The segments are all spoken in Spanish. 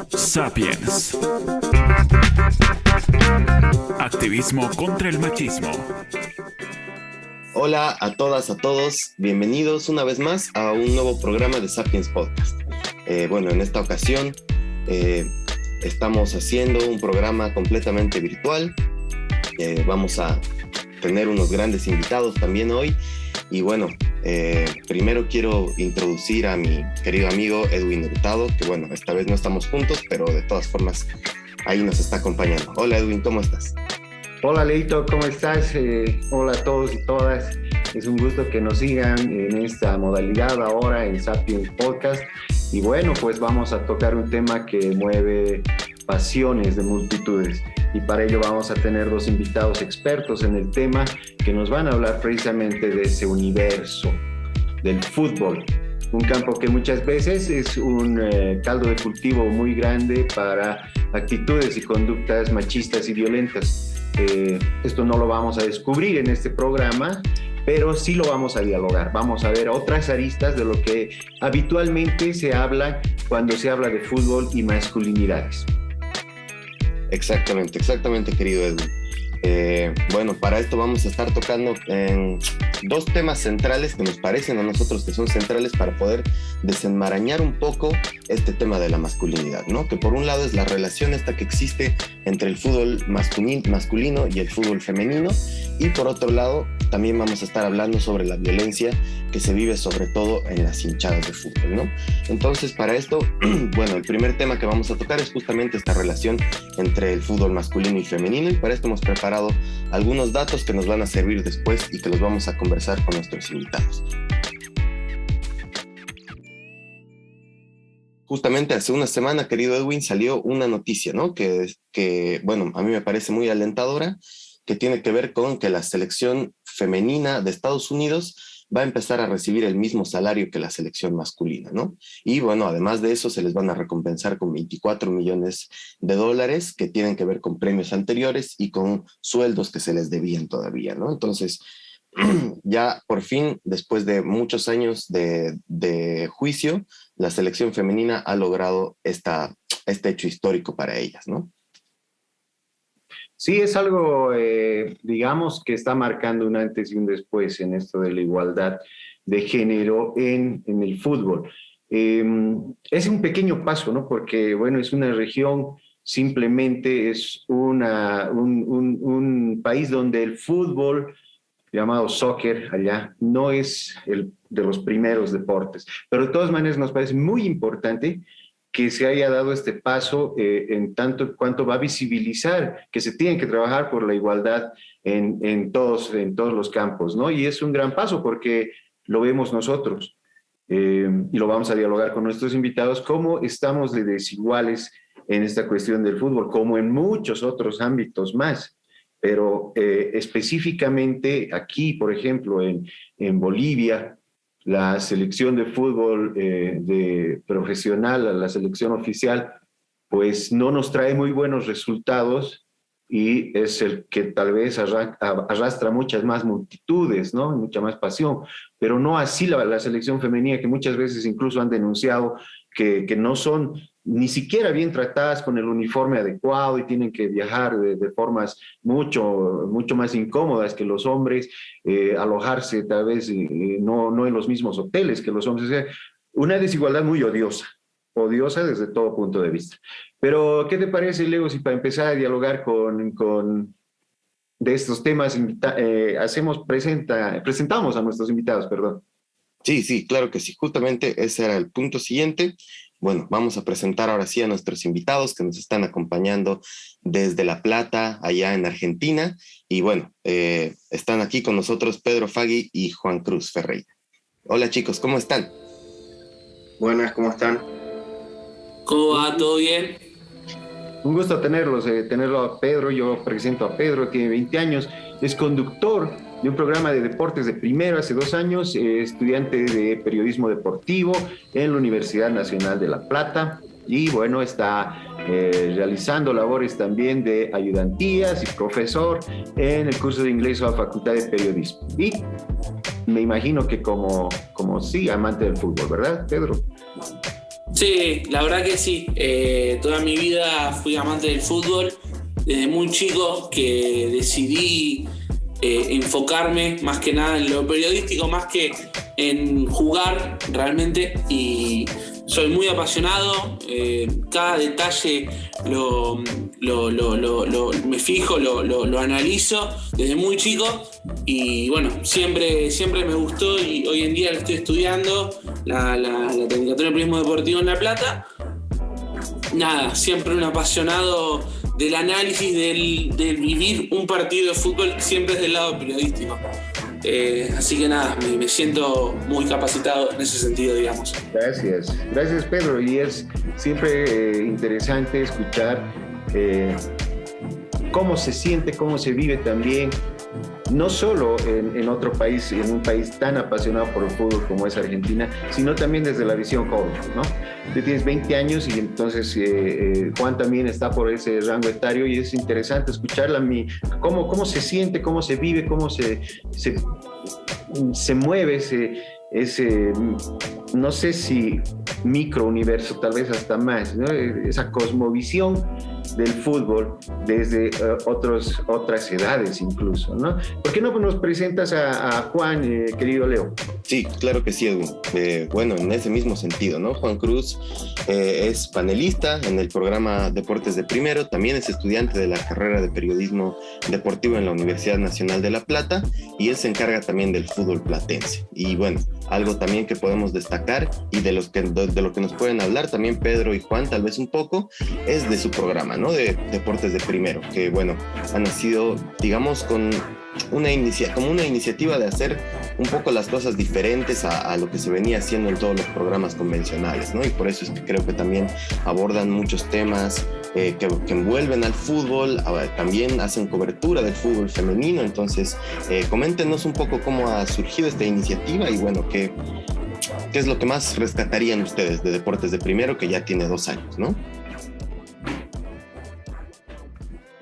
Sapiens. Activismo contra el machismo. Hola a todas, a todos. Bienvenidos una vez más a un nuevo programa de Sapiens Podcast. En esta ocasión estamos haciendo un programa completamente virtual. Vamos a tener unos grandes invitados también hoy. Y primero quiero introducir a mi querido amigo Edwin Hurtado, que esta vez no estamos juntos, pero de todas formas ahí nos está acompañando. Hola Edwin, ¿cómo estás? Hola Leito, ¿cómo estás? Hola a todos y todas. Es un gusto que nos sigan en esta modalidad ahora en Sapiens Podcast. Y pues vamos a tocar un tema que mueve pasiones de multitudes. Y para ello vamos a tener dos invitados expertos en el tema que nos van a hablar precisamente de ese universo del fútbol. Un campo que muchas veces es un caldo de cultivo muy grande para actitudes y conductas machistas y violentas. Esto no lo vamos a descubrir en este programa, pero sí lo vamos a dialogar. Vamos a ver otras aristas de lo que habitualmente se habla cuando se habla de fútbol y masculinidades. Exactamente, querido Edwin. Para esto vamos a estar tocando dos temas centrales que nos parecen a nosotros que son centrales para poder desenmarañar un poco este tema de la masculinidad, ¿no? Que por un lado es la relación esta que existe entre el fútbol masculino y el fútbol femenino, y por otro lado también vamos a estar hablando sobre la violencia que se vive sobre todo en las hinchadas de fútbol, ¿no? Entonces, para esto, el primer tema que vamos a tocar es justamente esta relación entre el fútbol masculino y femenino, y para esto hemos preparado algunos datos que nos van a servir después y que los vamos a conversar con nuestros invitados. Justamente hace una semana, querido Edwin, salió una noticia, ¿no? Que a mí me parece muy alentadora, que tiene que ver con que la selección femenina de Estados Unidos va a empezar a recibir el mismo salario que la selección masculina, ¿no? Y además de eso se les van a recompensar con $24 millones que tienen que ver con premios anteriores y con sueldos que se les debían todavía, ¿no? Entonces, ya por fin, después de muchos años de juicio, la selección femenina ha logrado este hecho histórico para ellas, ¿no? Sí, es algo, digamos, que está marcando un antes y un después en esto de la igualdad de género en el fútbol. Es un pequeño paso, ¿no? Porque, es una región, simplemente es un país donde el fútbol, llamado soccer allá, no es el de los primeros deportes. Pero de todas maneras nos parece muy importante que se haya dado este paso en tanto cuanto va a visibilizar que se tiene que trabajar por la igualdad en todos los campos, ¿no? Y es un gran paso porque lo vemos nosotros y lo vamos a dialogar con nuestros invitados, cómo estamos de desiguales en esta cuestión del fútbol, como en muchos otros ámbitos más. Pero específicamente aquí, por ejemplo, en Bolivia, la selección de fútbol de profesional, la selección oficial, pues no nos trae muy buenos resultados y es el que tal vez arrastra muchas más multitudes, ¿no? Mucha más pasión, pero no así la selección femenina, que muchas veces incluso han denunciado que no son ni siquiera bien tratadas con el uniforme adecuado y tienen que viajar de formas mucho más incómodas que los hombres, alojarse tal vez no en los mismos hoteles que los hombres. O sea, una desigualdad muy odiosa desde todo punto de vista. Pero, ¿qué te parece, Leo, si para empezar a dialogar de estos temas presentamos a nuestros invitados, perdón? Sí, claro que sí. Justamente ese era el punto siguiente. Vamos a presentar ahora sí a nuestros invitados que nos están acompañando desde La Plata, allá en Argentina. Y están aquí con nosotros Pedro Fagui y Juan Cruz Ferreira. Hola chicos, ¿cómo están? Buenas, ¿cómo están? ¿Cómo va? ¿Todo bien? Un gusto tenerlo a Pedro. Yo presento a Pedro, tiene 20 años, es conductor de un programa de deportes de primero hace 2 años, estudiante de periodismo deportivo en la Universidad Nacional de La Plata y está realizando labores también de ayudantías y profesor en el curso de inglés a la Facultad de Periodismo. Y me imagino que como sí, amante del fútbol, ¿verdad, Pedro? Sí, la verdad que sí. Toda mi vida fui amante del fútbol. Desde muy chico que decidí enfocarme más que nada en lo periodístico, más que en jugar realmente. Y soy muy apasionado. Cada detalle me fijo, lo analizo desde muy chico. Y bueno, siempre me gustó y hoy en día lo estoy estudiando, la Tecnicatura de Periodismo Deportivo en La Plata. Nada, siempre un apasionado del análisis, del vivir un partido de fútbol, siempre desde el lado periodístico. Así que nada, me siento muy capacitado en ese sentido, digamos. Gracias Pedro, y es siempre interesante escuchar cómo se siente, cómo se vive también, no solo en otro país, en un país tan apasionado por el fútbol como es Argentina, sino también desde la visión joven, ¿no? Tú tienes 20 años y entonces Juan también está por ese rango etario y es interesante escucharla, cómo se siente, cómo se vive, cómo se mueve ese, no sé si microuniverso, tal vez hasta más, ¿no? Esa cosmovisión del fútbol desde otras edades incluso, ¿no? ¿Por qué no nos presentas a Juan, querido Leo? Sí, claro que sí, Edwin. Bueno, en ese mismo sentido, ¿no? Juan Cruz es panelista en el programa Deportes de Primero, también es estudiante de la carrera de Periodismo Deportivo en la Universidad Nacional de La Plata y él se encarga también del fútbol platense. Y bueno, algo también que podemos destacar y de lo que nos pueden hablar también Pedro y Juan, tal vez un poco, es de su programa, ¿no? De Deportes de Primero, que bueno, ha nacido, digamos, como una iniciativa de hacer un poco las cosas diferentes a lo que se venía haciendo en todos los programas convencionales, ¿no? Y por eso es que creo que también abordan muchos temas que envuelven al fútbol, también hacen cobertura del fútbol femenino. Entonces, coméntenos un poco cómo ha surgido esta iniciativa y bueno, ¿qué es lo que más rescatarían ustedes de Deportes de Primero, que ya tiene 2 años, ¿no?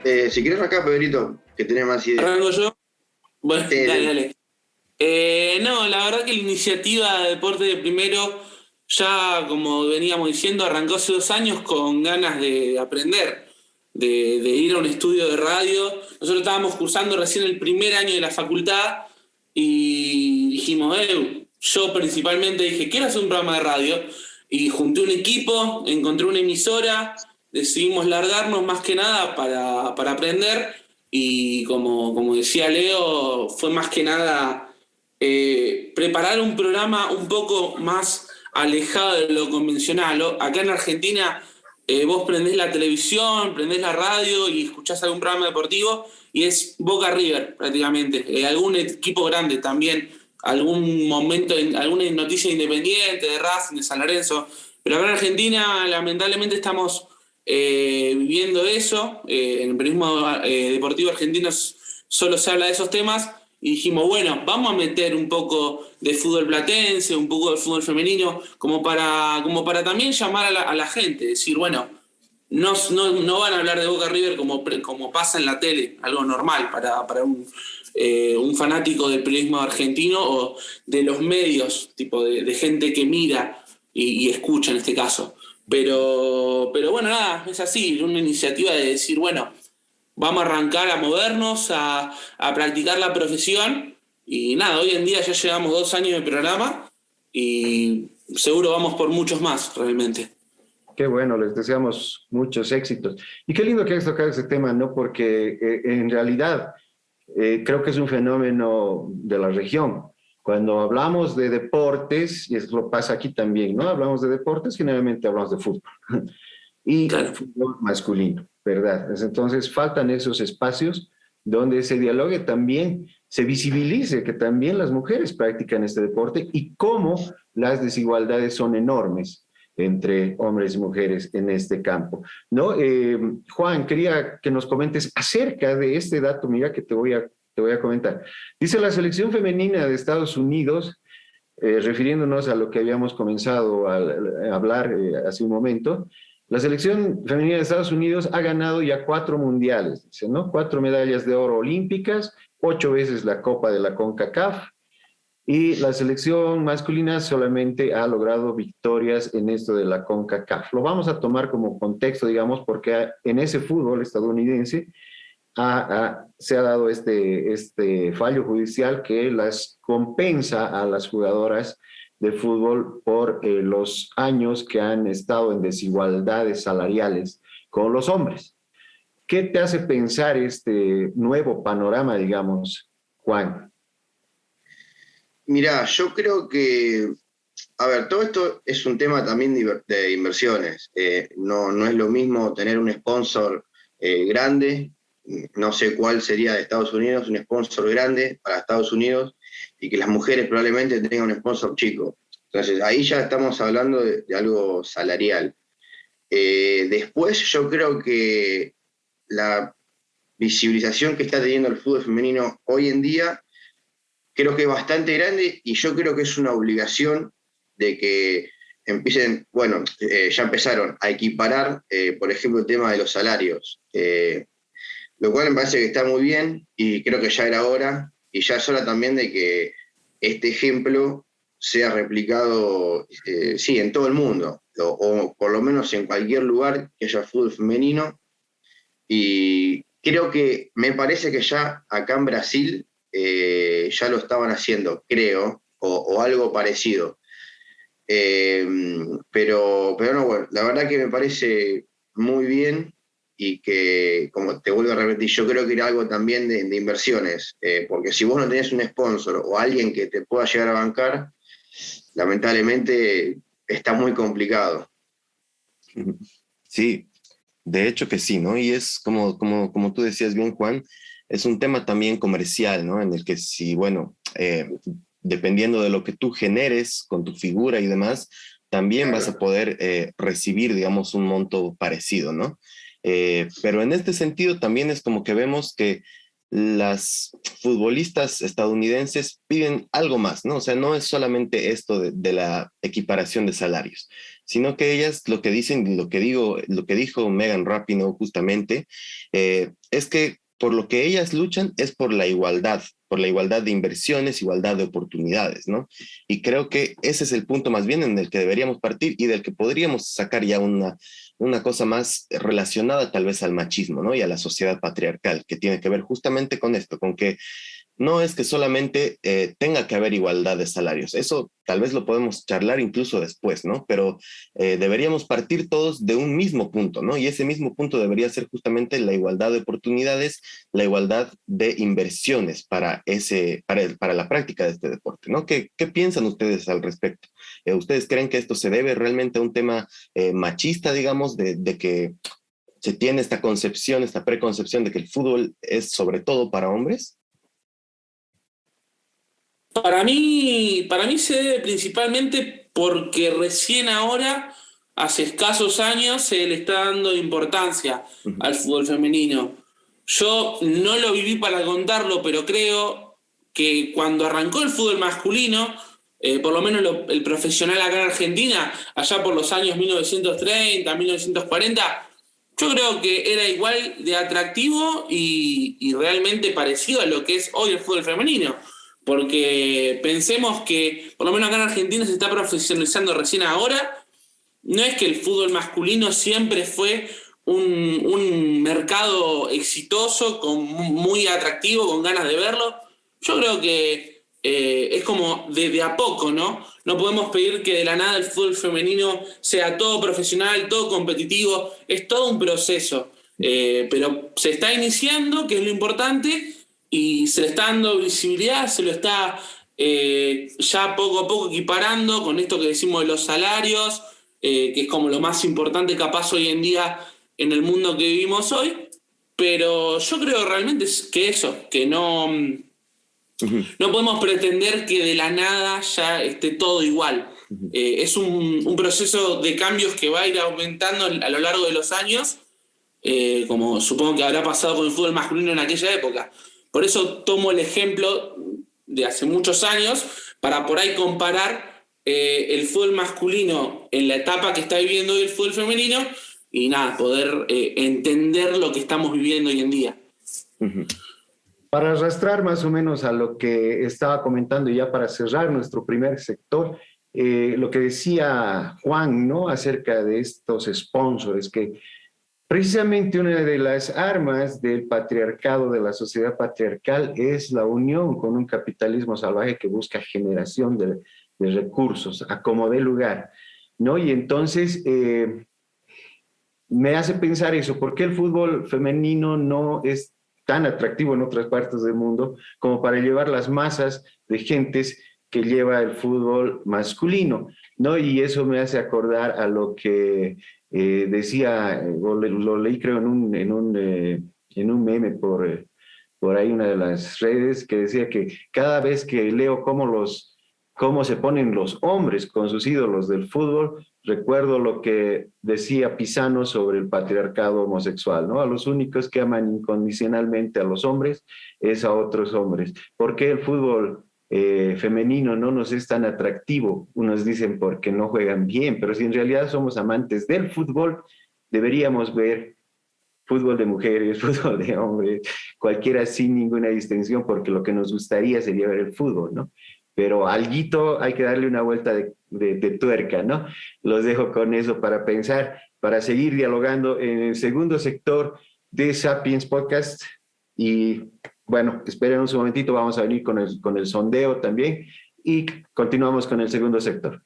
Si quieres acá, Pedrito, que tiene más ideas. ¿Arranco yo? Bueno, Sí, dale. No, la verdad que la iniciativa de Deportes de Primero, ya como veníamos diciendo, arrancó hace 2 años con ganas de aprender, de ir a un estudio de radio. Nosotros estábamos cursando recién el primer año de la facultad y dijimos, yo principalmente dije, quiero hacer un programa de radio. Y junté un equipo, encontré una emisora, decidimos largarnos más que nada para aprender. Y como decía Leo, fue más que nada preparar un programa un poco más alejado de lo convencional. Acá en Argentina vos prendés la televisión, prendés la radio y escuchás algún programa deportivo y es Boca River prácticamente. Algún equipo grande también, algún momento, alguna noticia independiente de Racing, de San Lorenzo. Pero acá en Argentina lamentablemente estamos viviendo eso. En el periodismo deportivo argentino solo se habla de esos temas y dijimos, bueno, vamos a meter un poco de fútbol platense, un poco de fútbol femenino, como para también llamar a la gente, decir, bueno, no van a hablar de Boca River como pasa en la tele, algo normal para un fanático del periodismo argentino o de los medios, tipo de gente que mira y escucha en este caso. Pero bueno, nada, es así, una iniciativa de decir, bueno, vamos a arrancar a movernos, a practicar la profesión y nada, hoy en día ya llevamos 2 años de programa y seguro vamos por muchos más realmente. Qué bueno, les deseamos muchos éxitos. Y qué lindo que hayas tocado ese tema, ¿no? Porque en realidad creo que es un fenómeno de la región. Cuando hablamos de deportes, y eso lo pasa aquí también, ¿no? Hablamos de deportes, generalmente hablamos de fútbol. Y claro, fútbol masculino, ¿verdad? Entonces faltan esos espacios donde se dialogue también, se visibilice que también las mujeres practican este deporte y cómo las desigualdades son enormes entre hombres y mujeres en este campo, ¿no? Juan, quería que nos comentes acerca de este dato, mira, que te voy a comentar. Dice la selección femenina de Estados Unidos, refiriéndonos a lo que habíamos comenzado a hablar hace un momento, la selección femenina de Estados Unidos ha ganado ya 4 mundiales, dice, ¿no? 4 medallas de oro olímpicas, 8 veces la Copa de la CONCACAF, y la selección masculina solamente ha logrado victorias en esto de la CONCACAF. Lo vamos a tomar como contexto, digamos, porque en ese fútbol estadounidense se ha dado este fallo judicial que las compensa a las jugadoras de fútbol por los años que han estado en desigualdades salariales con los hombres. ¿Qué te hace pensar este nuevo panorama, digamos, Juan? Mirá, yo creo que, a ver, todo esto es un tema también de inversiones. No es lo mismo tener un sponsor grande, no sé cuál sería de Estados Unidos, un sponsor grande para Estados Unidos, y que las mujeres probablemente tengan un sponsor chico. Entonces, ahí ya estamos hablando de algo salarial. Después, yo creo que la visibilización que está teniendo el fútbol femenino hoy en día, creo que es bastante grande, y yo creo que es una obligación de que empiecen, bueno, ya empezaron a equiparar, por ejemplo, el tema de los salarios, lo cual me parece que está muy bien, y creo que ya era hora, y ya es hora también de que este ejemplo sea replicado, sí, en todo el mundo, o por lo menos en cualquier lugar que haya fútbol femenino. Y creo que, me parece que ya acá en Brasil ya lo estaban haciendo, creo, o algo parecido. Pero no, bueno, la verdad que me parece muy bien, y que, como te vuelvo a repetir, yo creo que era algo también de inversiones, porque si vos no tenés un sponsor o alguien que te pueda llegar a bancar, lamentablemente está muy complicado. Sí, de hecho que sí, ¿no? Y es como tú decías bien, Juan, es un tema también comercial, ¿no? En el que si, bueno, dependiendo de lo que tú generes con tu figura y demás, también vas a poder recibir, digamos, un monto parecido, ¿no? Pero en este sentido también es como que vemos que las futbolistas estadounidenses piden algo más, ¿no? O sea, no es solamente esto de la equiparación de salarios, sino que ellas lo que dicen, lo que dijo Megan Rapinoe justamente, es que por lo que ellas luchan es por la igualdad de inversiones, igualdad de oportunidades, ¿no? Y creo que ese es el punto más bien en el que deberíamos partir y del que podríamos sacar ya una cosa más relacionada tal vez al machismo, ¿no? Y a la sociedad patriarcal, que tiene que ver justamente con esto, con que no es que solamente tenga que haber igualdad de salarios. Eso tal vez lo podemos charlar incluso después, ¿no? Pero deberíamos partir todos de un mismo punto, ¿no? Y ese mismo punto debería ser justamente la igualdad de oportunidades, la igualdad de inversiones para la práctica de este deporte, ¿no? ¿Qué piensan ustedes al respecto? ¿Ustedes creen que esto se debe realmente a un tema machista, digamos, de que se tiene esta concepción, esta preconcepción de que el fútbol es sobre todo para hombres? Para mí se debe principalmente porque recién ahora, hace escasos años, se le está dando importancia al fútbol femenino. Yo no lo viví para contarlo, pero creo que cuando arrancó el fútbol masculino, por lo menos el profesional acá en Argentina, allá por los años 1930, 1940, yo creo que era igual de atractivo y realmente parecido a lo que es hoy el fútbol femenino. Porque pensemos que, por lo menos acá en Argentina, se está profesionalizando recién ahora. No es que el fútbol masculino siempre fue un mercado exitoso, muy atractivo, con ganas de verlo. Yo creo que es como de a poco, ¿no? No podemos pedir que de la nada el fútbol femenino sea todo profesional, todo competitivo. Es todo un proceso. Pero se está iniciando, que es lo importante, y se le está dando visibilidad, se lo está ya poco a poco equiparando con esto que decimos de los salarios, que es como lo más importante capaz hoy en día en el mundo que vivimos hoy. Pero yo creo realmente que eso, que no podemos pretender que de la nada ya esté todo igual. Es un proceso de cambios que va a ir aumentando a lo largo de los años, como supongo que habrá pasado con el fútbol masculino en aquella época. Por eso tomo el ejemplo de hace muchos años para por ahí comparar el fútbol masculino en la etapa que está viviendo hoy el fútbol femenino y nada, poder entender lo que estamos viviendo hoy en día. Para arrastrar más o menos a lo que estaba comentando, y ya para cerrar nuestro primer sector, lo que decía Juan, ¿no? Acerca de estos sponsors, que precisamente una de las armas del patriarcado, de la sociedad patriarcal, es la unión con un capitalismo salvaje que busca generación de recursos, a como dé lugar, ¿no? Y entonces me hace pensar eso, ¿por qué el fútbol femenino no es tan atractivo en otras partes del mundo como para llevar las masas de gentes que lleva el fútbol masculino, ¿no? Y eso me hace acordar a lo que decía, lo leí creo en un meme por ahí una de las redes, que decía que cada vez que leo cómo se ponen los hombres con sus ídolos del fútbol, recuerdo lo que decía Pisano sobre el patriarcado homosexual, ¿no? A los únicos que aman incondicionalmente a los hombres es a otros hombres. ¿Por qué el fútbol femenino no nos es tan atractivo? Unos dicen porque no juegan bien, pero si en realidad somos amantes del fútbol, deberíamos ver fútbol de mujeres, fútbol de hombres, cualquiera sin ninguna distinción, porque lo que nos gustaría sería ver el fútbol, ¿no? Pero alguito hay que darle una vuelta de tuerca, ¿no? Los dejo con eso para pensar, para seguir dialogando en el segundo sector de Sapiens Podcast. Y bueno, esperen un momentito, vamos a venir con el sondeo también y continuamos con el segundo sector.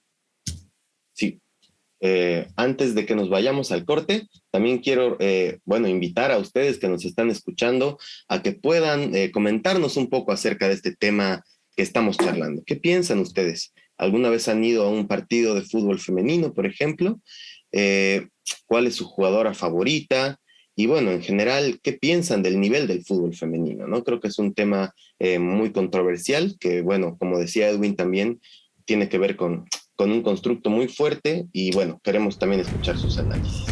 Sí. Antes de que nos vayamos al corte, también quiero, invitar a ustedes que nos están escuchando a que puedan comentarnos un poco acerca de este tema que estamos charlando. ¿Qué piensan ustedes? ¿Alguna vez han ido a un partido de fútbol femenino, por ejemplo? ¿Cuál es su jugadora favorita? Y bueno, en general, ¿qué piensan del nivel del fútbol femenino? ¿No? Creo que es un tema muy controversial que, bueno, como decía Edwin también, tiene que ver con un constructo muy fuerte y, bueno, queremos también escuchar sus análisis.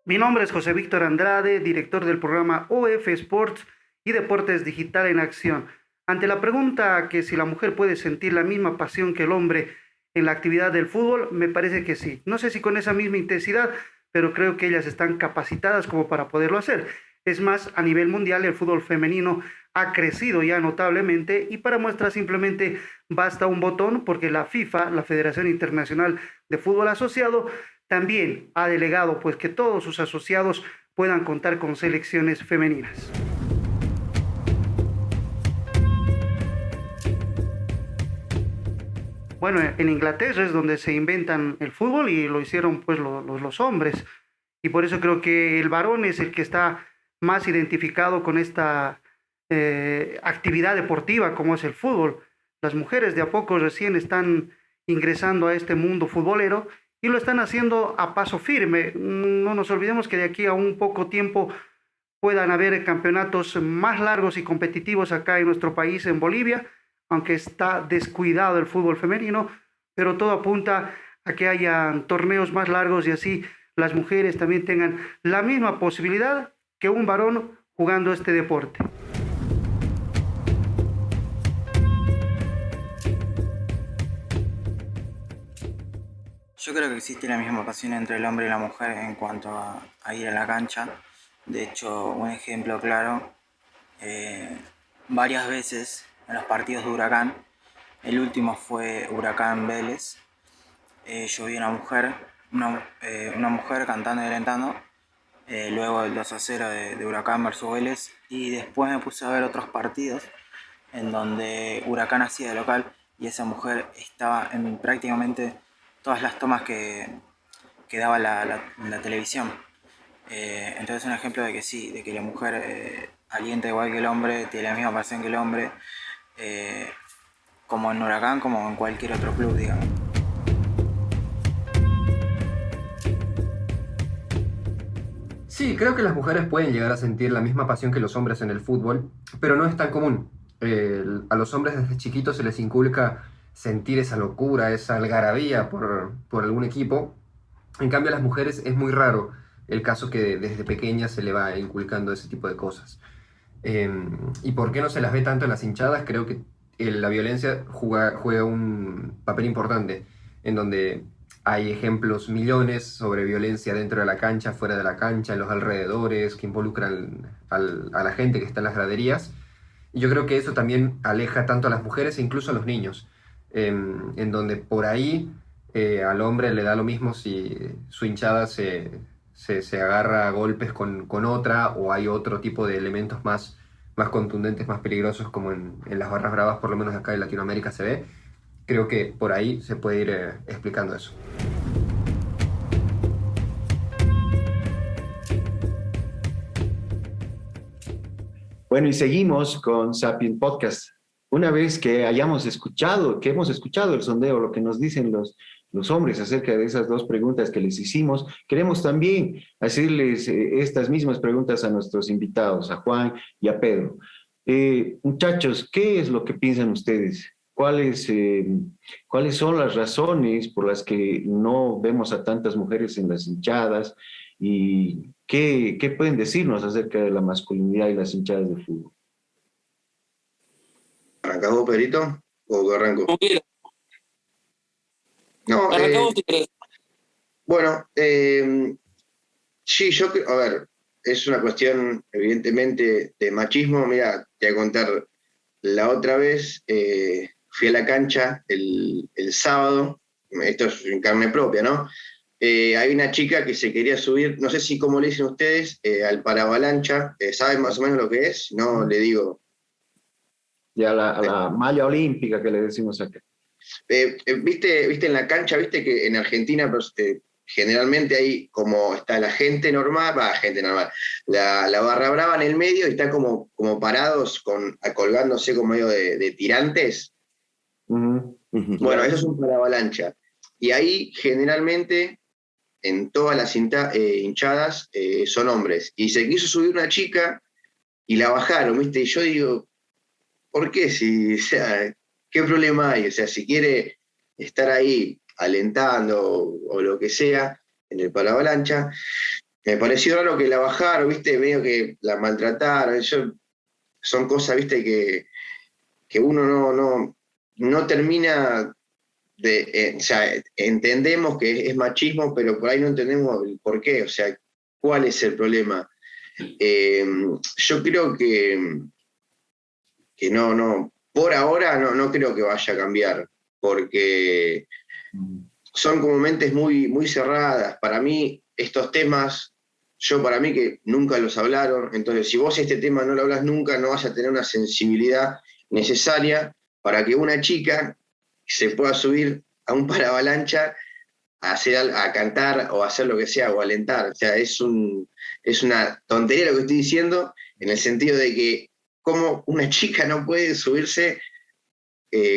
Mi nombre es José Víctor Andrade, director del programa OF Sports y Deportes Digital en Acción. Ante la pregunta que si la mujer puede sentir la misma pasión que el hombre en la actividad del fútbol, me parece que sí. No sé si con esa misma intensidad, pero creo que ellas están capacitadas como para poderlo hacer. Es más, a nivel mundial el fútbol femenino ha crecido ya notablemente y para muestra simplemente basta un botón porque la FIFA, la Federación Internacional de Fútbol Asociado, también ha delegado pues que todos sus asociados puedan contar con selecciones femeninas. Bueno, en Inglaterra es donde se inventan el fútbol y lo hicieron pues los hombres. Y por eso creo que el varón es el que está más identificado con esta actividad deportiva como es el fútbol. Las mujeres de a poco recién están ingresando a este mundo futbolero y lo están haciendo a paso firme. No nos olvidemos que de aquí a un poco tiempo puedan haber campeonatos más largos y competitivos acá en nuestro país, en Bolivia, aunque está descuidado el fútbol femenino, pero todo apunta a que haya torneos más largos y así las mujeres también tengan la misma posibilidad que un varón jugando este deporte. Yo creo que existe la misma pasión entre el hombre y la mujer en cuanto a ir a la cancha. De hecho, un ejemplo claro, varias veces en los partidos de Huracán, el último fue Huracán Vélez, yo vi una mujer cantando y alentando, luego el 2-0 de Huracán versus Vélez, y después me puse a ver otros partidos en donde Huracán hacía de local y esa mujer estaba en prácticamente todas las tomas que daba la televisión. Entonces es un ejemplo de que sí, de que la mujer alienta igual que el hombre, tiene la misma pasión que el hombre, como en Huracán, como en cualquier otro club, digamos. Sí, creo que las mujeres pueden llegar a sentir la misma pasión que los hombres en el fútbol, pero no es tan común. A los hombres desde chiquitos se les inculca sentir esa locura, esa algarabía por algún equipo. En cambio a las mujeres es muy raro el caso que desde pequeñas se le va inculcando ese tipo de cosas. ¿Y por qué no se las ve tanto en las hinchadas? Creo que la violencia juega un papel importante, en donde hay ejemplos millones sobre violencia dentro de la cancha, fuera de la cancha, en los alrededores, que involucran a la gente que está en las graderías. Y yo creo que eso también aleja tanto a las mujeres e incluso a los niños, en donde por ahí al hombre le da lo mismo si su hinchada se agarra a golpes con otra, o hay otro tipo de elementos más contundentes, más peligrosos, como en las barras bravas, por lo menos acá en Latinoamérica se ve. Creo que por ahí se puede ir explicando eso. Bueno, y seguimos con Sapien Podcast. Una vez que hemos escuchado el sondeo, lo que nos dicen los hombres acerca de esas dos preguntas que les hicimos, queremos también hacerles estas mismas preguntas a nuestros invitados, a Juan y a Pedro. Muchachos, ¿qué es lo que piensan ustedes? ¿Cuáles son las razones por las que no vemos a tantas mujeres en las hinchadas? ¿Y qué pueden decirnos acerca de la masculinidad y las hinchadas de fútbol? ¿Arrancás vos, Pedrito? ¿O arranco? Como quieras. No, Arrancá vos si querés. bueno, sí, yo creo, a ver, es una cuestión evidentemente de machismo. Mira, te voy a contar, la otra vez fui a la cancha el sábado, esto es en carne propia, ¿no? Hay una chica que se quería subir, no sé si cómo le dicen ustedes, al paravalancha. ¿Saben más o menos lo que es? No, le digo. Ya a la malla olímpica que le decimos acá. ¿Viste en la cancha, viste que en Argentina pues, generalmente hay como está la gente normal, la barra brava en el medio y están como parados, colgándose como medio de tirantes? Bueno, eso es un paravalancha. Y ahí generalmente en todas las hinchadas son hombres. Y se quiso subir una chica y la bajaron, ¿viste? Y yo digo, ¿por qué? O sea, ¿qué problema hay? O sea, si quiere estar ahí alentando o lo que sea en el paravalancha, me pareció raro que la bajaron, ¿viste? Medio que la maltrataron. Son cosas, ¿viste? Que uno no termina o sea, entendemos que es machismo, pero por ahí no entendemos el por qué, o sea, cuál es el problema. Yo creo que no, por ahora no creo que vaya a cambiar, porque son como mentes muy, muy cerradas. Para mí, estos temas, para mí que nunca los hablaron, entonces si vos este tema no lo hablas nunca, no vas a tener una sensibilidad necesaria para que una chica se pueda subir a un paravalancha a cantar o a hacer lo que sea, o alentar. O sea, es una tontería lo que estoy diciendo, en el sentido de que como una chica no puede subirse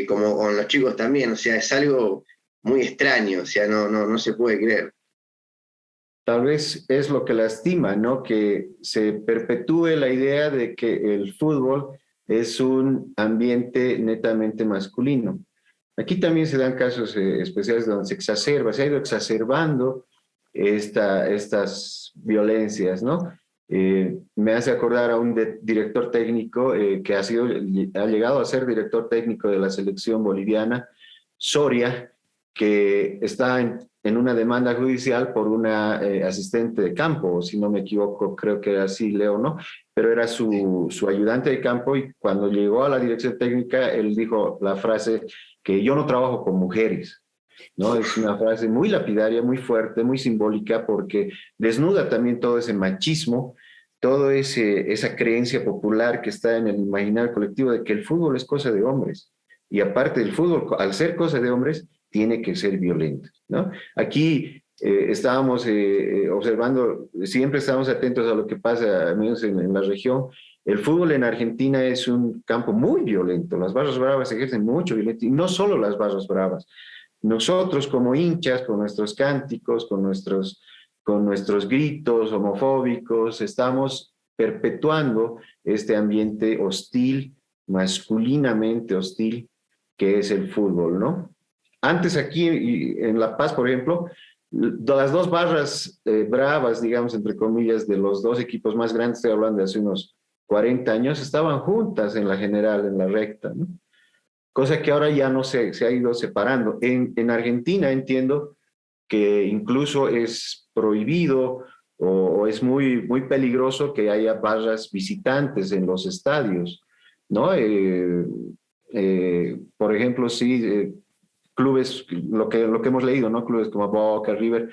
como con los chicos también. O sea, es algo muy extraño, o sea, no se puede creer. Tal vez es lo que lastima, ¿no? Que se perpetúe la idea de que el fútbol es un ambiente netamente masculino. Aquí también se dan casos especiales donde se ha ido exacerbando estas violencias, ¿no? Me hace acordar a un director técnico que ha llegado a ser director técnico de la selección boliviana, Soria, que está en una demanda judicial por una asistente de campo, si no me equivoco, creo que era así, Leo, ¿no? Pero era su ayudante de campo, y cuando llegó a la dirección técnica, él dijo la frase que yo no trabajo con mujeres, ¿no? Es una frase muy lapidaria, muy fuerte, muy simbólica, porque desnuda también todo ese machismo, toda esa creencia popular que está en el imaginario colectivo de que el fútbol es cosa de hombres. Y aparte del fútbol, al ser cosa de hombres, tiene que ser violento, ¿no? Aquí estábamos observando, siempre estamos atentos a lo que pasa, al menos en la región. El fútbol en Argentina es un campo muy violento. Las barras bravas ejercen mucho violencia, y no solo las barras bravas. Nosotros como hinchas, con nuestros cánticos, con nuestros gritos homofóbicos, estamos perpetuando este ambiente hostil, masculinamente hostil, que es el fútbol, ¿no? Antes aquí en La Paz, por ejemplo, las dos barras bravas, digamos, entre comillas, de los dos equipos más grandes, estoy hablando de hace unos 40 años, estaban juntas en la general, en la recta, ¿no? Cosa que ahora ya no se ha ido separando. En Argentina, entiendo, que incluso es prohibido o es muy peligroso que haya barras visitantes en los estadios, ¿no? Por ejemplo, sí, clubes, lo que hemos leído, ¿no? Clubes como Boca, River,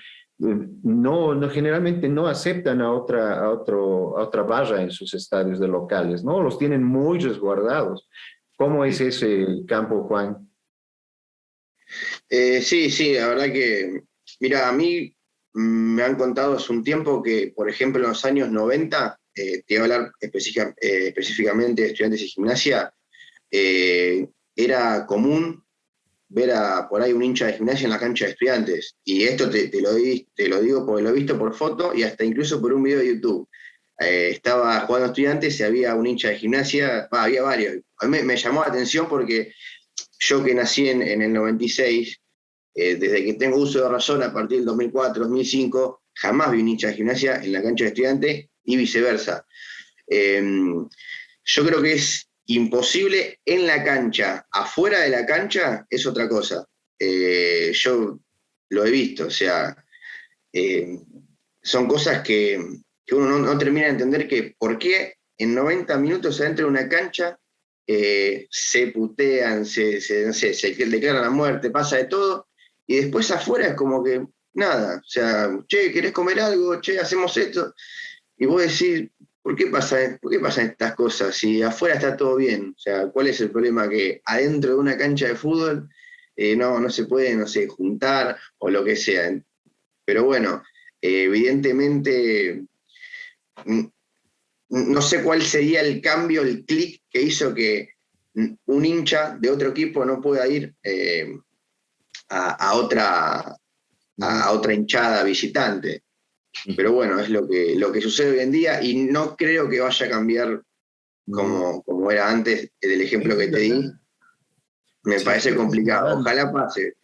generalmente no aceptan a otra barra en sus estadios de locales, ¿no? Los tienen muy resguardados. ¿Cómo es ese campo, Juan? Sí, la verdad que, mira, a mí me han contado hace un tiempo que, por ejemplo, en los años 90, te iba a hablar específicamente de Estudiantes y Gimnasia, era común ver por ahí un hincha de Gimnasia en la cancha de Estudiantes. Y esto te lo digo porque lo he visto por foto y hasta incluso por un video de YouTube. Estaba jugando Estudiantes y había un hincha de Gimnasia, había varios. A mí me llamó la atención porque yo que nací en el 96, desde que tengo uso de razón a partir del 2004, 2005, jamás vi un hincha de Gimnasia en la cancha de Estudiantes y viceversa. Yo creo que es imposible en la cancha. Afuera de la cancha es otra cosa. Yo lo he visto, o sea, son cosas que uno no termina de entender, que por qué en 90 minutos adentro de una cancha se putean, se declaran la muerte, pasa de todo, y después afuera es como que nada, o sea, che, ¿querés comer algo? Che, hacemos esto. Y vos decís, ¿por qué pasan estas cosas? Si afuera está todo bien, o sea, ¿cuál es el problema? Que adentro de una cancha de fútbol no se puede, no sé, juntar o lo que sea. Pero bueno, evidentemente, no sé cuál sería el cambio, el clic que hizo que un hincha de otro equipo no pueda ir a otra hinchada visitante. Pero bueno, es lo que sucede hoy en día y no creo que vaya a cambiar como era antes del ejemplo que te di. Me parece complicado. Ojalá pase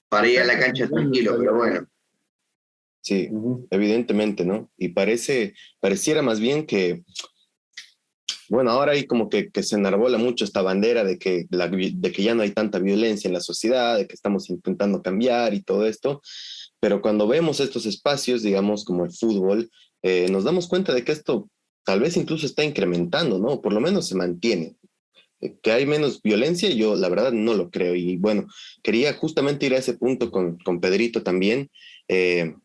para ir a la cancha tranquilo, pero bueno. Sí, evidentemente, ¿no? Y pareciera más bien que, bueno, ahora hay como que se enarbola mucho esta bandera de que ya no hay tanta violencia en la sociedad, de que estamos intentando cambiar y todo esto. Pero cuando vemos estos espacios, digamos, como el fútbol, nos damos cuenta de que esto tal vez incluso está incrementando, ¿no? Por lo menos se mantiene. Que hay menos violencia, yo la verdad no lo creo. Y bueno, quería justamente ir a ese punto con Pedrito también.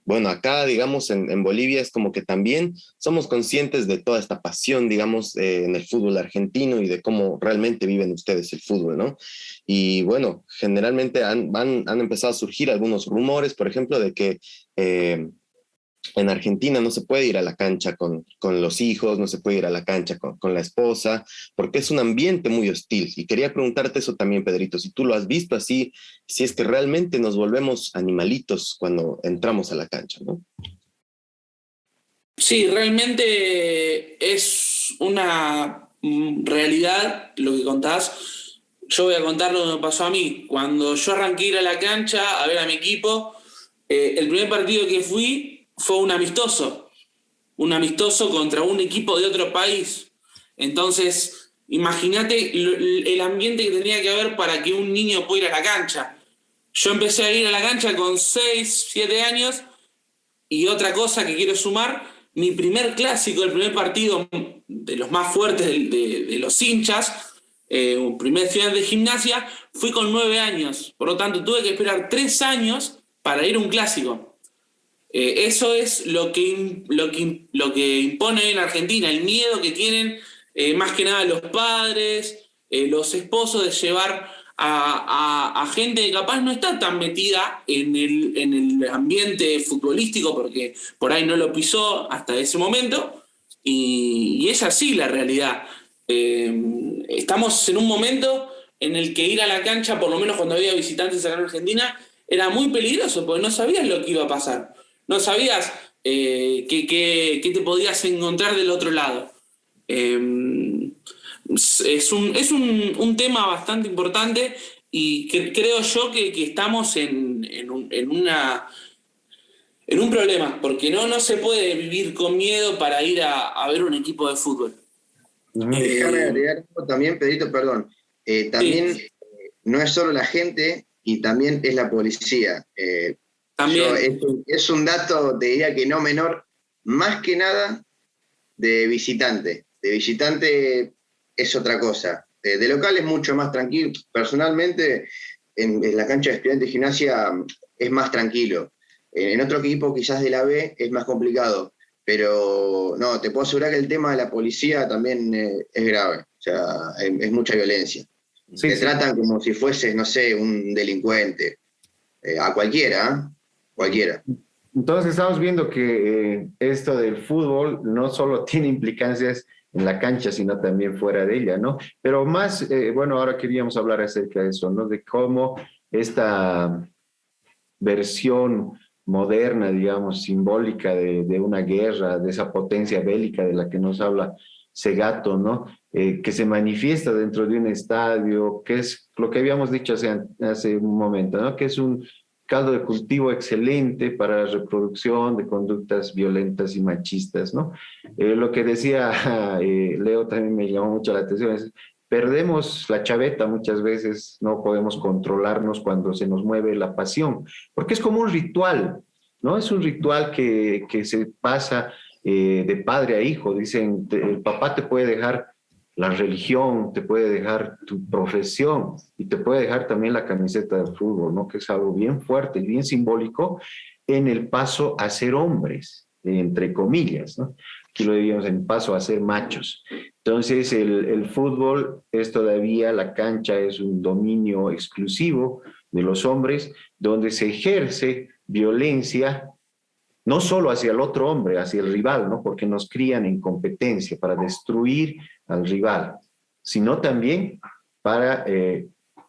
Bueno, acá, digamos, en Bolivia es como que también somos conscientes de toda esta pasión, digamos, en el fútbol argentino y de cómo realmente viven ustedes el fútbol, ¿no? Y bueno, generalmente han empezado a surgir algunos rumores, por ejemplo, de que en Argentina no se puede ir a la cancha con los hijos, no se puede ir a la cancha con la esposa, porque es un ambiente muy hostil. Y quería preguntarte eso también, Pedrito, si tú lo has visto así, si es que realmente nos volvemos animalitos cuando entramos a la cancha, ¿no? Sí, realmente es una realidad lo que contás. Yo voy a contar lo que me pasó a mí. Cuando yo arranqué a ir a la cancha a ver a mi equipo, el primer partido que fui fue un amistoso contra un equipo de otro país. Entonces, imagínate el ambiente que tenía que haber para que un niño pueda ir a la cancha. Yo empecé a ir a la cancha con 6, 7 años, y otra cosa que quiero sumar, mi primer clásico, el primer partido de los más fuertes de los hinchas, un primer final de Gimnasia, fui con 9 años. Por lo tanto, tuve que esperar 3 años para ir a un clásico. Eso es lo que impone en Argentina, el miedo que tienen más que nada los padres, los esposos, de llevar a gente que capaz no está tan metida en el ambiente futbolístico porque por ahí no lo pisó hasta ese momento, y es así la realidad. Estamos en un momento en el que ir a la cancha, por lo menos cuando había visitantes acá en Argentina, era muy peligroso porque no sabías lo que iba a pasar. No sabías qué te podías encontrar del otro lado. Es un tema bastante importante y creo yo que estamos en un problema, porque no se puede vivir con miedo para ir a ver un equipo de fútbol. Déjame agregar también, Pedrito, perdón. También no es solo la gente y también es la policía. También. Es un dato, te diría que no menor, más que nada de visitante. De visitante es otra cosa. De local es mucho más tranquilo. Personalmente, en la cancha de Estudiantes de Gimnasia es más tranquilo. En otro equipo, quizás de la B, es más complicado. Pero no, te puedo asegurar que el tema de la policía también es grave. O sea, es mucha violencia. Sí, Te sí. tratan como si fueses, no sé, un delincuente. A cualquiera, ¿eh? Cualquiera. Entonces estamos viendo que esto del fútbol no solo tiene implicancias en la cancha, sino también fuera de ella, ¿no? Pero más, bueno, ahora queríamos hablar acerca de eso, ¿no? De cómo esta versión moderna, digamos, simbólica de una guerra, de esa potencia bélica de la que nos habla Segato, ¿no? Que se manifiesta dentro de un estadio, que es lo que habíamos dicho hace un momento, ¿no? Que es un caldo de cultivo excelente para la reproducción de conductas violentas y machistas, ¿no? Lo que decía Leo también me llamó mucho la atención, es perdemos la chaveta muchas veces, no podemos controlarnos cuando se nos mueve la pasión, porque es como un ritual, ¿no? Es un ritual que se pasa de padre a hijo. Dicen, el papá te puede dejar la religión, te puede dejar tu profesión y te puede dejar también la camiseta del fútbol, ¿no? Que es algo bien fuerte y bien simbólico en el paso a ser hombres, entre comillas, ¿no? Aquí lo diríamos en paso a ser machos. Entonces, el fútbol es todavía, la cancha es un dominio exclusivo de los hombres, donde se ejerce violencia no solo hacia el otro hombre, hacia el rival, ¿no? Porque nos crían en competencia para destruir al rival, sino también para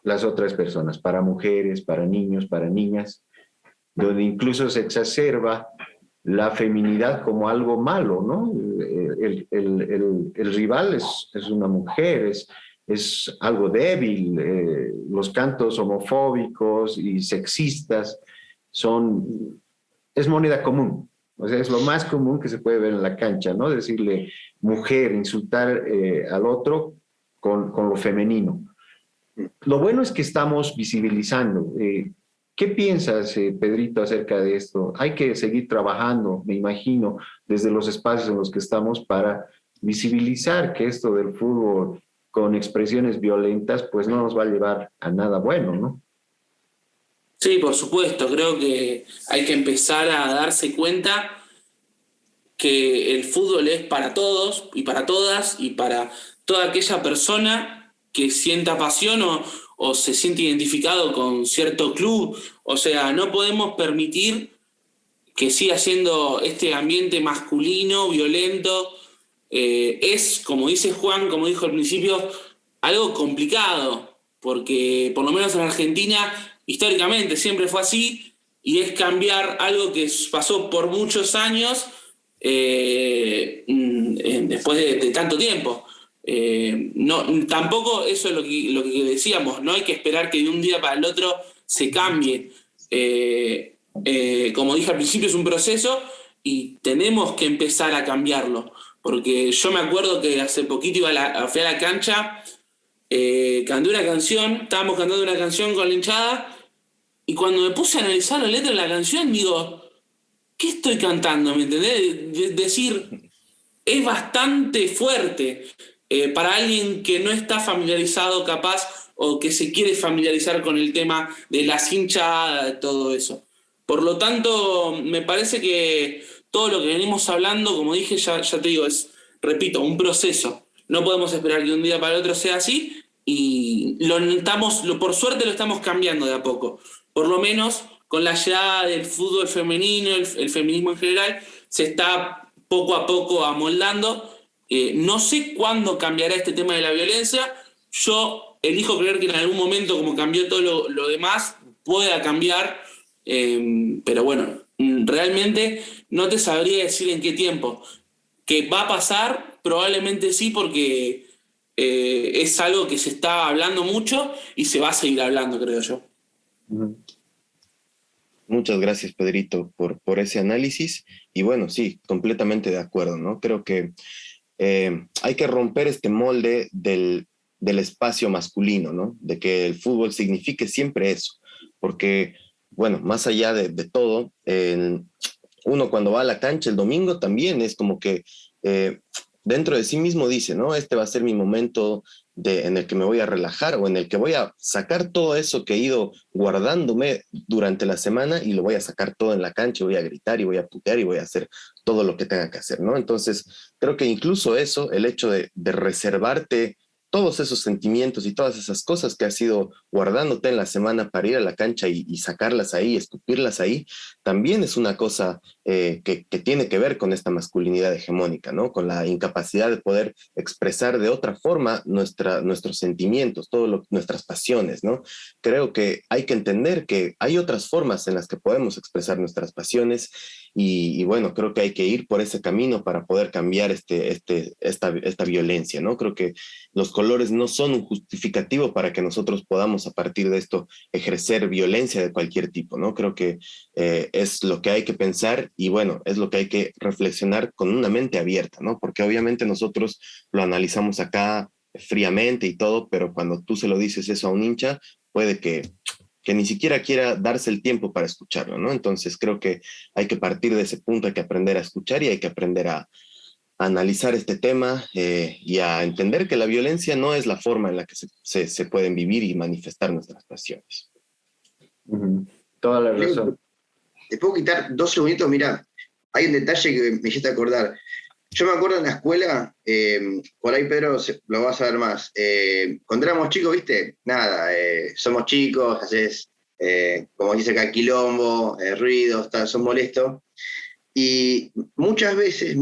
las otras personas, para mujeres, para niños, para niñas, donde incluso se exacerba la feminidad como algo malo, ¿no? El rival es una mujer, es algo débil, los cantos homofóbicos y sexistas es moneda común, o sea, es lo más común que se puede ver en la cancha, ¿no? Decirle mujer, insultar al otro con lo femenino. Lo bueno es que estamos visibilizando. ¿Qué piensas, Pedrito, acerca de esto? Hay que seguir trabajando, me imagino, desde los espacios en los que estamos para visibilizar que esto del fútbol con expresiones violentas, pues no nos va a llevar a nada bueno, ¿no? Sí, por supuesto, creo que hay que empezar a darse cuenta que el fútbol es para todos y para todas y para toda aquella persona que sienta pasión o se siente identificado con cierto club. O sea, no podemos permitir que siga siendo este ambiente masculino, violento. Es, como dice Juan, como dijo al principio, algo complicado, porque por lo menos en Argentina históricamente siempre fue así, y es cambiar algo que pasó por muchos años después de tanto tiempo. No, tampoco eso es lo que decíamos, no hay que esperar que de un día para el otro se cambie. Como dije al principio, es un proceso y tenemos que empezar a cambiarlo, porque yo me acuerdo que hace poquito fui a la cancha, canté una canción, estábamos cantando una canción con la hinchada, y cuando me puse a analizar la letra de la canción, digo, ¿qué estoy cantando? ¿Me entendés? Decir, es bastante fuerte para alguien que no está familiarizado capaz o que se quiere familiarizar con el tema de las hinchadas, de todo eso. Por lo tanto, me parece que todo lo que venimos hablando, como dije, ya te digo, es, repito, un proceso. No podemos esperar que de un día para el otro sea así y por suerte lo estamos cambiando de a poco. Por lo menos con la llegada del fútbol femenino, el feminismo en general, se está poco a poco amoldando. No sé cuándo cambiará este tema de la violencia. Yo elijo creer que en algún momento, como cambió todo lo demás, pueda cambiar. Pero bueno, realmente no te sabría decir en qué tiempo. ¿Que va a pasar? Probablemente sí, porque es algo que se está hablando mucho y se va a seguir hablando, creo yo. Muchas gracias, Pedrito, por ese análisis. Y bueno, sí, completamente de acuerdo, ¿no? Creo que hay que romper este molde del espacio masculino, ¿no? De que el fútbol signifique siempre eso. Porque bueno, más allá de todo, uno cuando va a la cancha el domingo también es como que dentro de sí mismo dice, ¿no? Este va a ser mi momento en el que me voy a relajar o en el que voy a sacar todo eso que he ido guardándome durante la semana y lo voy a sacar todo en la cancha, voy a gritar y voy a putear y voy a hacer todo lo que tenga que hacer, ¿no? Entonces, creo que incluso eso, el hecho de reservarte todos esos sentimientos y todas esas cosas que has ido guardándote en la semana para ir a la cancha y sacarlas ahí, escupirlas ahí, también es una cosa que tiene que ver con esta masculinidad hegemónica, ¿no? Con la incapacidad de poder expresar de otra forma nuestros sentimientos, nuestras pasiones, ¿no? Creo que hay que entender que hay otras formas en las que podemos expresar nuestras pasiones y bueno, creo que hay que ir por ese camino para poder cambiar esta violencia, ¿no? Creo que los colores no son un justificativo para que nosotros podamos a partir de esto ejercer violencia de cualquier tipo, ¿no? Creo que es lo que hay que pensar y bueno, es lo que hay que reflexionar con una mente abierta, ¿no? Porque obviamente nosotros lo analizamos acá fríamente y todo, pero cuando tú se lo dices eso a un hincha, puede que ni siquiera quiera darse el tiempo para escucharlo, ¿no? Entonces creo que hay que partir de ese punto, hay que aprender a escuchar y hay que aprender a analizar este tema y a entender que la violencia no es la forma en la que se pueden vivir y manifestar nuestras pasiones. Toda la razón. Te puedo quitar 2 segunditos, mira, hay un detalle que me hiciste acordar. Yo me acuerdo en la escuela, por ahí Pedro lo vas a ver más, cuando éramos chicos, viste, nada, somos chicos, haces, como dice acá, quilombo, ruidos, son molestos. Y muchas veces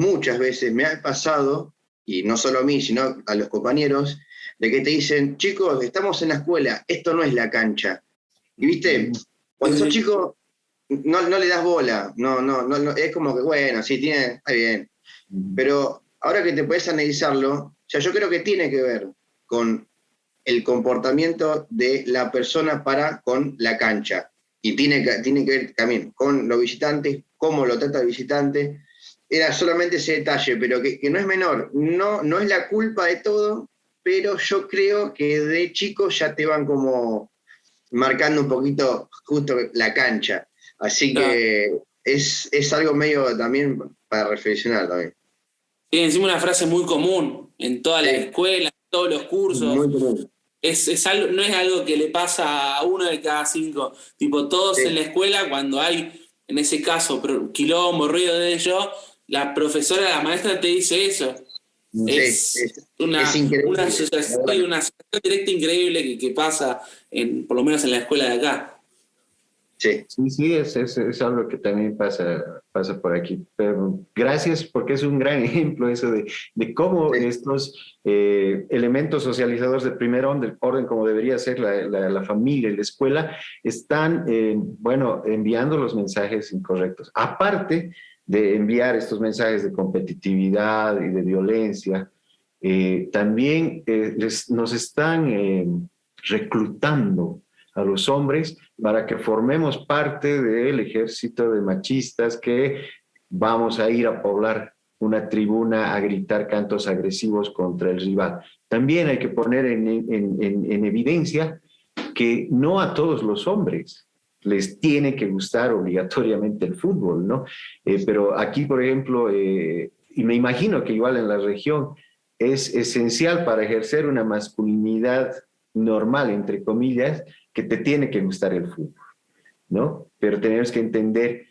me ha pasado, y no solo a mí, sino a los compañeros, de que te dicen, chicos, estamos en la escuela, esto no es la cancha. Y viste, cuando sos chico, no le das bola, no, es como que, bueno, sí, está bien. Pero ahora que te puedes analizarlo, o sea, yo creo que tiene que ver con el comportamiento de la persona para con la cancha. Y tiene que ver también con los visitantes, cómo lo trata el visitante. Era solamente ese detalle, pero que no es menor. No es la culpa de todo, pero yo creo que de chico ya te van como marcando un poquito justo la cancha. Así que es algo medio también para reflexionar también. Sí, encima una frase muy común en toda la escuela, en todos los cursos. Muy común. Es algo, no es algo que le pasa a 1 de cada 5. Tipo, todos en la escuela, cuando hay, en ese caso, quilombo, ruido de ello, la profesora, la maestra te dice eso. Es una asociación directa increíble que pasa, por lo menos en la escuela de acá. Sí, es algo que también pasa por aquí. Pero gracias, porque es un gran ejemplo eso de cómo estos elementos socializadores de primer orden, como debería ser la familia y la escuela, están, enviando los mensajes incorrectos. Aparte de enviar estos mensajes de competitividad y de violencia, también nos están reclutando a los hombres para que formemos parte del ejército de machistas que vamos a ir a poblar una tribuna a gritar cantos agresivos contra el rival. También hay que poner en evidencia que no a todos los hombres les tiene que gustar obligatoriamente el fútbol, ¿no? Pero aquí, por ejemplo, y me imagino que igual en la región es esencial para ejercer una masculinidad normal, entre comillas, que te tiene que gustar el fútbol, ¿no? Pero tenemos que entender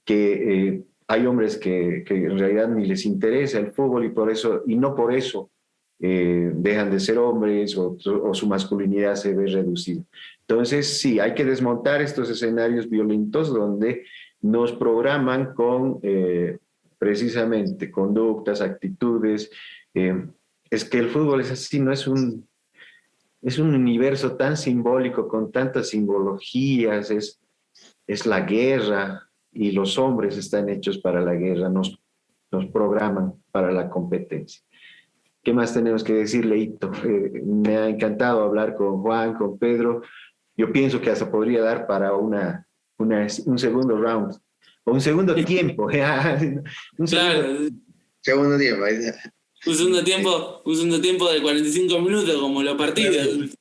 que hay hombres que en realidad ni les interesa el fútbol y no por eso dejan de ser hombres o su masculinidad se ve reducida. Entonces, sí, hay que desmontar estos escenarios violentos donde nos programan con precisamente conductas, actitudes. Es que el fútbol es así, no es un universo tan simbólico, con tantas simbologías, es la guerra, y los hombres están hechos para la guerra, nos programan para la competencia. ¿Qué más tenemos que decir, Leito? Me ha encantado hablar con Juan, con Pedro. Yo pienso que hasta podría dar para un segundo round, o un segundo tiempo. Segundo tiempo. Un segundo tiempo de 45 minutos, como los partidos.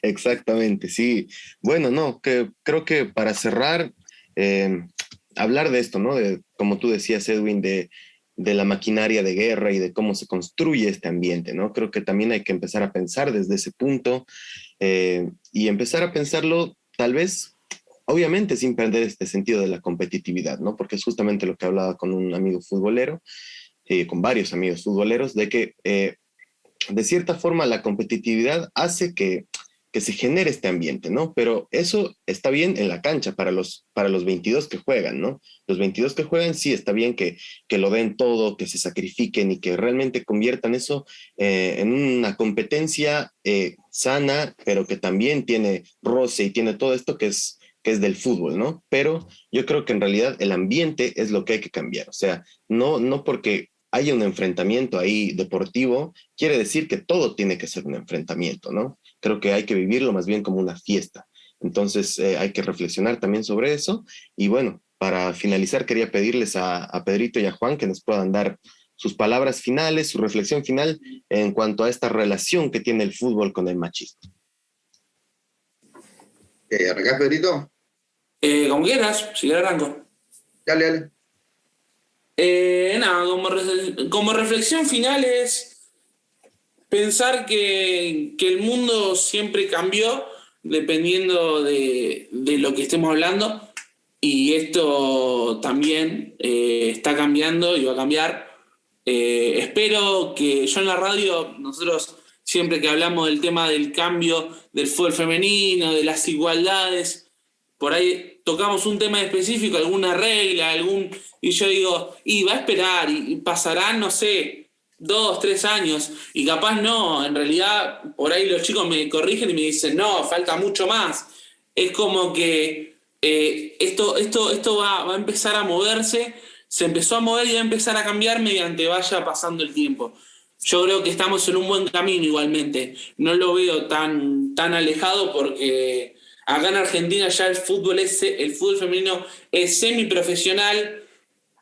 Exactamente, sí. Bueno, no, que creo que para cerrar, hablar de esto, ¿no? De, como tú decías, Edwin, de la maquinaria de guerra y de cómo se construye este ambiente, ¿no? Creo que también hay que empezar a pensar desde ese punto y empezar a pensarlo tal vez, obviamente sin perder este sentido de la competitividad, ¿no? Porque es justamente lo que hablaba con un amigo futbolero, con varios amigos futboleros, de que de cierta forma la competitividad hace que se genere este ambiente, ¿no? Pero eso está bien en la cancha para los 22 que juegan, ¿no? Los 22 que juegan sí está bien que lo den todo, que se sacrifiquen y que realmente conviertan eso en una competencia sana, pero que también tiene roce y tiene todo esto que es del fútbol, ¿no? Pero yo creo que en realidad el ambiente es lo que hay que cambiar, o sea, no porque haya un enfrentamiento ahí deportivo, quiere decir que todo tiene que ser un enfrentamiento, ¿no? Creo que hay que vivirlo más bien como una fiesta. Entonces hay que reflexionar también sobre eso. Y bueno, para finalizar quería pedirles a Pedrito y a Juan que nos puedan dar sus palabras finales, su reflexión final en cuanto a esta relación que tiene el fútbol con el machismo. ¿Arrancás, Pedrito? Como quieras, si quieres arranco. Dale, dale. Nada, como reflexión final es pensar que el mundo siempre cambió dependiendo de lo que estemos hablando, y esto también está cambiando y va a cambiar. Espero que yo en la radio, nosotros siempre que hablamos del tema del cambio del fútbol femenino, de las igualdades, por ahí tocamos un tema específico, alguna regla, y yo digo, y va a esperar, y pasarán, no sé, 2, 3 años, y capaz no, en realidad por ahí los chicos me corrigen y me dicen, no, falta mucho más. Es como que esto va a empezar a moverse, se empezó a mover y va a empezar a cambiar mediante vaya pasando el tiempo. Yo creo que estamos en un buen camino igualmente, no lo veo tan alejado porque acá en Argentina ya el fútbol femenino es semiprofesional.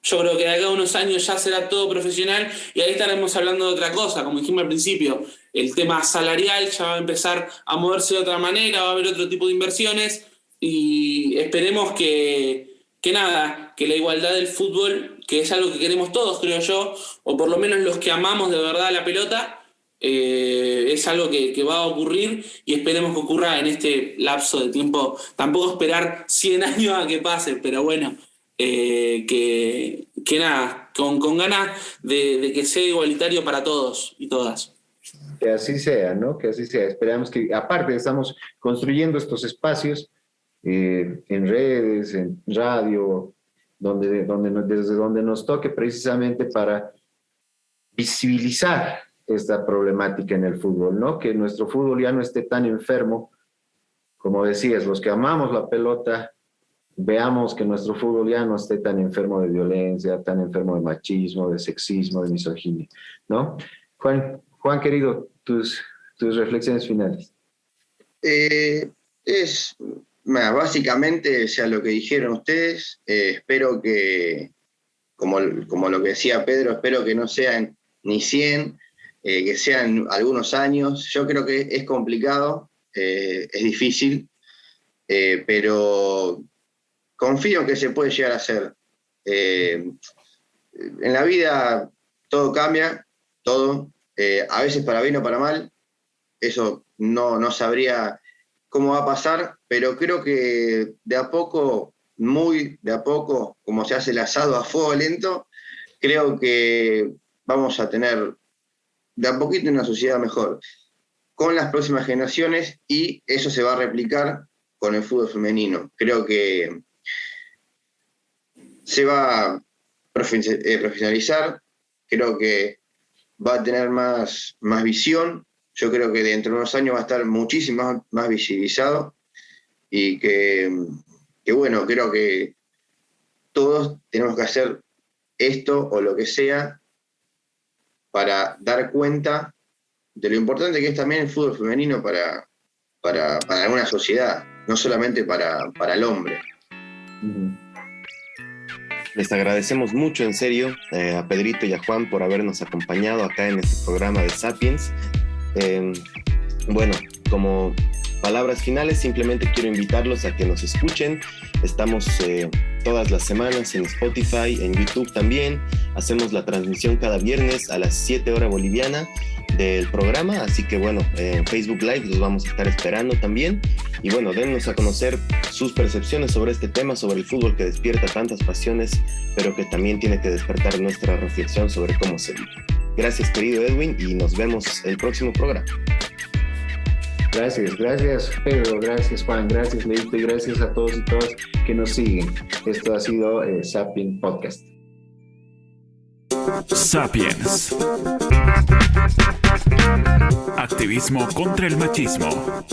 Yo creo que de acá a unos años ya será todo profesional y ahí estaremos hablando de otra cosa. Como dijimos al principio, el tema salarial ya va a empezar a moverse de otra manera, va a haber otro tipo de inversiones y esperemos que la igualdad del fútbol, que es algo que queremos todos, creo yo, o por lo menos los que amamos de verdad la pelota, es algo que va a ocurrir y esperemos que ocurra en este lapso de tiempo. Tampoco esperar 100 años a que pase, pero bueno, que nada, con ganas de que sea igualitario para todos y todas. Que así sea, ¿no? Que así sea. Esperamos que, aparte, estamos construyendo estos espacios en redes, en radio, desde donde nos toque precisamente para visibilizar esta problemática en el fútbol, ¿no? Que nuestro fútbol ya no esté tan enfermo. Como decías, los que amamos la pelota, veamos que nuestro fútbol ya no esté tan enfermo de violencia, tan enfermo de machismo, de sexismo, de misoginia, ¿no? Juan querido, tus reflexiones finales. Básicamente, o sea, lo que dijeron ustedes, espero que, como lo que decía Pedro, espero que no sean ni 100, que sean algunos años. Yo creo que es complicado, es difícil, pero confío en que se puede llegar a hacer. En la vida todo cambia, todo, a veces para bien o para mal, eso no sabría cómo va a pasar, pero creo que de a poco, muy de a poco, como se hace el asado a fuego lento, creo que vamos a tener de a poquito una sociedad mejor con las próximas generaciones y eso se va a replicar con el fútbol femenino. Creo que se va a profesionalizar, creo que va a tener más visión. Yo creo que dentro de unos años va a estar muchísimo más visibilizado y que bueno, creo que todos tenemos que hacer esto o lo que sea para dar cuenta de lo importante que es también el fútbol femenino para una sociedad, no solamente para el hombre. Les agradecemos mucho, en serio, a Pedrito y a Juan por habernos acompañado acá en este programa de Sapiens. Bueno, como palabras finales, simplemente quiero invitarlos a que nos escuchen. Estamos todas las semanas en Spotify, en YouTube también. Hacemos la transmisión cada viernes a las 7 horas boliviana del programa, así que bueno, en Facebook Live los vamos a estar esperando también. Y bueno, dennos a conocer sus percepciones sobre este tema, sobre el fútbol que despierta tantas pasiones, pero que también tiene que despertar nuestra reflexión sobre cómo se vive. Gracias, querido Edwin, y nos vemos el próximo programa. Gracias Pedro, gracias Juan, gracias Leite, gracias a todos y todas que nos siguen. Esto ha sido Sapiens Podcast. Sapiens. Activismo contra el machismo.